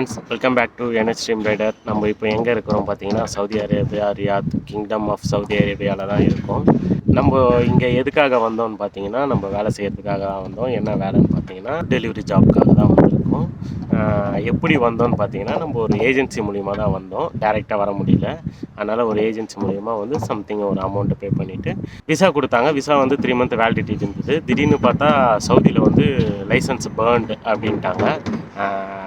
Friends, welcome back to NH rider. நம்ம இப்போ எங்கே இருக்கிறோம் பார்த்தீங்கன்னா, Saudi Arabia Riyadh kingdom of Saudi அரேபியாவில் தான் இருக்கோம். நம்ம இங்கே எதுக்காக வந்தோம்னு பார்த்தீங்கன்னா, நம்ம வேலை செய்கிறதுக்காக தான் வந்தோம். என்ன வேலைன்னு பார்த்தீங்கன்னா, டெலிவரி ஜாப்க்காக தான் வந்திருக்கோம். எப்படி வந்தோம்னு பார்த்தீங்கன்னா, நம்ம ஒரு ஏஜென்சி மூலிமா தான் வந்தோம். டேரெக்டாக வர முடியல. அதனால் ஒரு ஏஜென்சி மூலிமா வந்து சம்திங் ஒரு அமௌண்ட்டை பே பண்ணிவிட்டு விசா கொடுத்தாங்க. விசா வந்து 3 மந்த் வேலிடிட்டி இருந்தது. திடீர்னு பார்த்தா சவுதியில் வந்து லைசன்ஸ் பேர்ன்டு அப்படின்ட்டாங்க.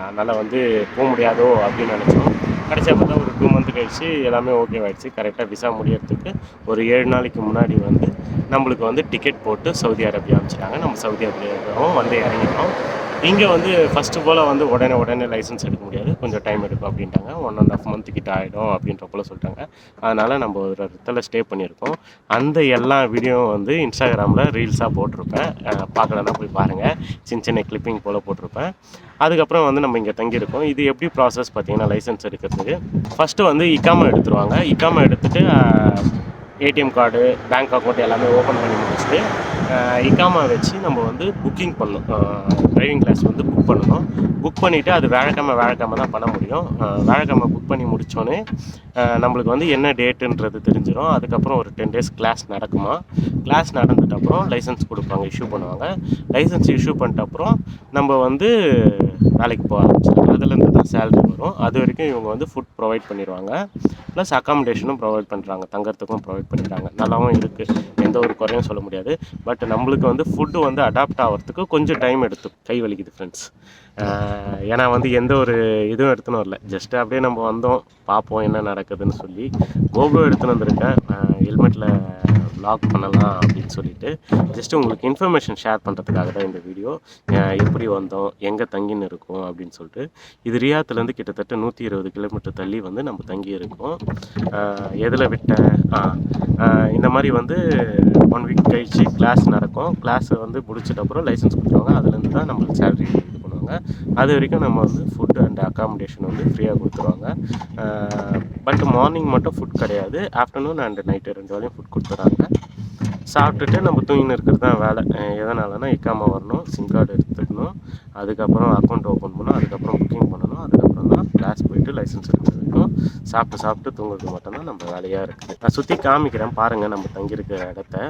அதனால் வந்து போக முடியாதோ அப்படின்னு நினச்சோம். கடைசியாக பார்த்தா ஒரு 2 மந்த் கழிச்சு எல்லாமே ஓகே ஆகிடுச்சு. கரெக்டாக விசா முடியறதுக்கு ஒரு 7 நாளைக்கு முன்னாடி வந்து நம்மளுக்கு வந்து டிக்கெட் போட்டு சவுதி அரேபியா அனுப்பிச்சிட்டாங்க. நம்ம சவுதி அரேபியாவும் வந்து இறங்கிட்டோம். இங்கே வந்து ஃபஸ்ட்டு போல் வந்து உடனே லைசன்ஸ் எடுக்க முடியாது, கொஞ்சம் டைம் எடுக்கும் அப்படின்ட்டாங்க. 1.5 மந்த் கிட்ட ஆகிடும் அப்படின்ற போல் சொல்லிட்டாங்க. அதனால் நம்ம ஒரு இடத்துல ஸ்டே பண்ணியிருக்கோம். அந்த எல்லா வீடியோவும் வந்து இன்ஸ்டாகிராமில் ரீல்ஸாக போட்டிருப்பேன். பார்க்கலன்னா போய் பாருங்கள். சின்ன கிளிப்பிங் போல் போட்டிருப்பேன். அதுக்கப்புறம் வந்து நம்ம இங்கே தங்கியிருக்கோம். இது எப்படி ப்ராசஸ் பார்த்தீங்கன்னா, லைசன்ஸ் எடுக்கிறதுக்கு ஃபஸ்ட்டு வந்து இக்காமா எடுத்துருவாங்க. இக்காமா எடுத்துகிட்டு ஏடிஎம் கார்டு, பேங்க் அக்கௌண்ட் எல்லாமே ஓப்பன் பண்ணி முடிச்சுட்டு இக்காமா வச்சு நம்ம வந்து புக்கிங் பண்ணணும். டிரைவிங் கிளாஸ் வந்து புக் பண்ணணும். புக் பண்ணிவிட்டு அது வியாழக்கிழமை தான் பண்ண முடியும். வியாழக்கிழமை புக் பண்ணி முடித்தோன்னே நம்மளுக்கு வந்து என்ன டேட்டுன்றது தெரிஞ்சிடும். அதுக்கப்புறம் ஒரு 10 days கிளாஸ் நடக்குமா. கிளாஸ் நடந்துட்டப்புறம் லைசன்ஸ் கொடுப்பாங்க, இஷ்யூ பண்ணுவாங்க. லைசன்ஸ் இஷ்யூ பண்ணிட்டப்புறம் நம்ம வந்து வேலைக்கு போக ஆரம்பிச்சிடும். அதுலேருந்து தான் சேலரி வரும். அது வரைக்கும் இவங்க வந்து ஃபுட் ப்ரொவைட் பண்ணிடுவாங்க. ப்ளஸ் அக்காமடேஷனும் ப்ரொவைட் பண்ணுறாங்க, தங்கறதுக்கும் ப்ரொவைட் பண்ணிடுறாங்க. நல்லாவும் இருக்குது, எந்த ஒரு குறையும் சொல்ல முடியாது. பட் நம்மளுக்கு வந்து ஃபுட்டு வந்து அடாப்ட் ஆகிறதுக்கு கொஞ்சம் டைம் எடுத்து கை வலிக்குது ஃப்ரெண்ட்ஸ். ஏன்னா வந்து எந்த ஒரு இதுவும் எடுத்துன்னு வரல, ஜஸ்ட்டு அப்படியே நம்ம வந்தோம், பார்ப்போம் என்ன நடக்குதுன்னு சொல்லி. கோப்ரோ எடுத்துன்னு வந்திருக்கேன், ஹெல்மெட்டில் வ்ளாக் பண்ணலாம் அப்படின்னு சொல்லிட்டு. ஜஸ்ட்டு உங்களுக்கு இன்ஃபர்மேஷன் ஷேர் பண்ணுறதுக்காக தான் இந்த வீடியோ. எப்படி வந்தோம், எங்கே தங்கின்னு இருக்கோம் அப்படின்னு சொல்லிட்டு. இது ரியாத்துலேருந்து கிட்டத்தட்ட 120 கிலோமீட்டர் தள்ளி வந்து நம்ம தங்கி இருக்கோம். எதில் விட்டேன், இந்த மாதிரி வந்து 1 வீக் கழிச்சு கிளாஸ் நடக்கும். கிளாஸை வந்து முடிச்சிட்டப்புறம் லைசன்ஸ் கொடுத்துருவாங்க. அதுலேருந்து தான் நம்மளுக்கு சேலரி இது பண்ணுவாங்க. அது வரைக்கும் நம்ம வந்து ஃபுட் அண்ட் அக்காமடேஷன் வந்து ஃப்ரீயாக கொடுத்துருவாங்க. பட் மார்னிங் மட்டும் ஃபுட் கிடையாது, ஆஃப்டர்நூன் அண்ட் நைட்டு 2 வேளையும் ஃபுட் கொடுத்துட்றாங்க. சாப்பிட்டுட்டு நம்ம தூங்கின்னு இருக்கிறது தான் வேலை. எதனாலனா இக்காமா வரணும், சிம் கார்டு எடுத்துக்கணும், அதுக்கப்புறம் அக்கௌண்ட் ஓப்பன் பண்ணணும், அதுக்கப்புறம் புக்கிங் பண்ணணும், அதுக்கப்புறம் தான் கிளாஸ் போயிட்டு லைசன்ஸ் எடுக்கிறதுக்கும் சாப்பிட்டு தூங்குறது மட்டும்தான் நம்ம வேலையாக இருக்குது. நான் சுற்றி காமிக்கிறேன் பாருங்கள் நம்ம தங்கியிருக்கிற இடத்த.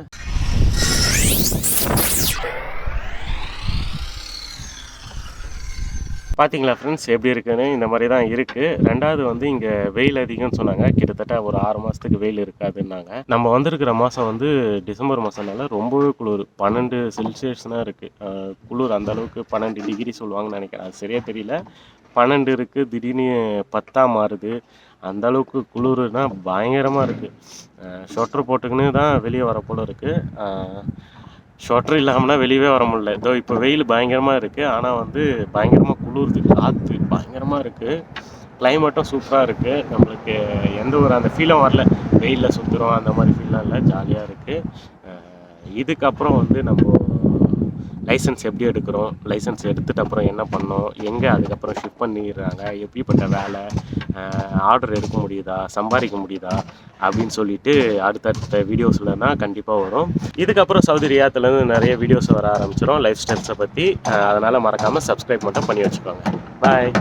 பார்த்தீங்களா ஃப்ரெண்ட்ஸ் எப்படி இருக்குன்னு? இந்த மாதிரி தான் இருக்குது. 2வது வந்து இங்கே வெயில் அதிகம்னு சொன்னாங்க. கிட்டத்தட்ட ஒரு 6 மாதத்துக்கு வெயில் இருக்காதுன்னாங்க. நம்ம வந்திருக்கிற மாதம் வந்து டிசம்பர் மாதம்னால ரொம்பவே குளிர், 12 செல்சியஸ் தான் இருக்குது. குளிர் அந்தளவுக்கு 12 டிகிரி சொல்லுவாங்கன்னு நினைக்கிறேன், அது சரியாக தெரியல. 12 இருக்குது, திடீர்னு 10 மாறுது. அந்தளவுக்கு குளிர்னா பயங்கரமாக இருக்குது. ஸ்வெட்டர் போட்டுக்கின்னு தான் வெளியே வர போல் இருக்குது. ஷொட்டர் இல்லாமல்னா வெளியவே வர முடியல. இதோ இப்போ வெயில் பயங்கரமாக இருக்குது, ஆனால் வந்து பயங்கரமாக குளிருது, காற்று பயங்கரமாக இருக்குது. கிளைமேட்டும் சூப்பராக இருக்குது. நம்மளுக்கு எந்த ஒரு அந்த ஃபீலும் வரல, வெயிலில் சுற்றுறோம் அந்த மாதிரி ஃபீல்லாம் இல்லை, ஜாலியாக இருக்குது. இதுக்கப்புறம் வந்து நம்ம லைசன்ஸ் எப்படி எடுக்கிறோம், லைசன்ஸ் எடுத்துகிட்ட அப்புறம் என்ன பண்ணோம், எங்கே அதுக்கப்புறம் ஷிஃப்ட் பண்ணிடுறாங்க, எப்படிப்பட்ட வேலை, ஆர்டர் எடுக்க முடியுதா, சம்பாதிக்க முடியுதா அப்படின்னு சொல்லிட்டு அடுத்தடுத்த வீடியோஸில் தான் கண்டிப்பாக வரும். இதுக்கப்புறம் சவுதி ரியாத்துலேருந்து நிறைய வீடியோஸ் வர ஆரம்பிச்சிடும் லைஃப் ஸ்டைல்ஸை பற்றி. அதனால் மறக்காமல் சப்ஸ்கிரைப் மட்டும் பண்ணி வச்சுக்கோங்க. பாய்.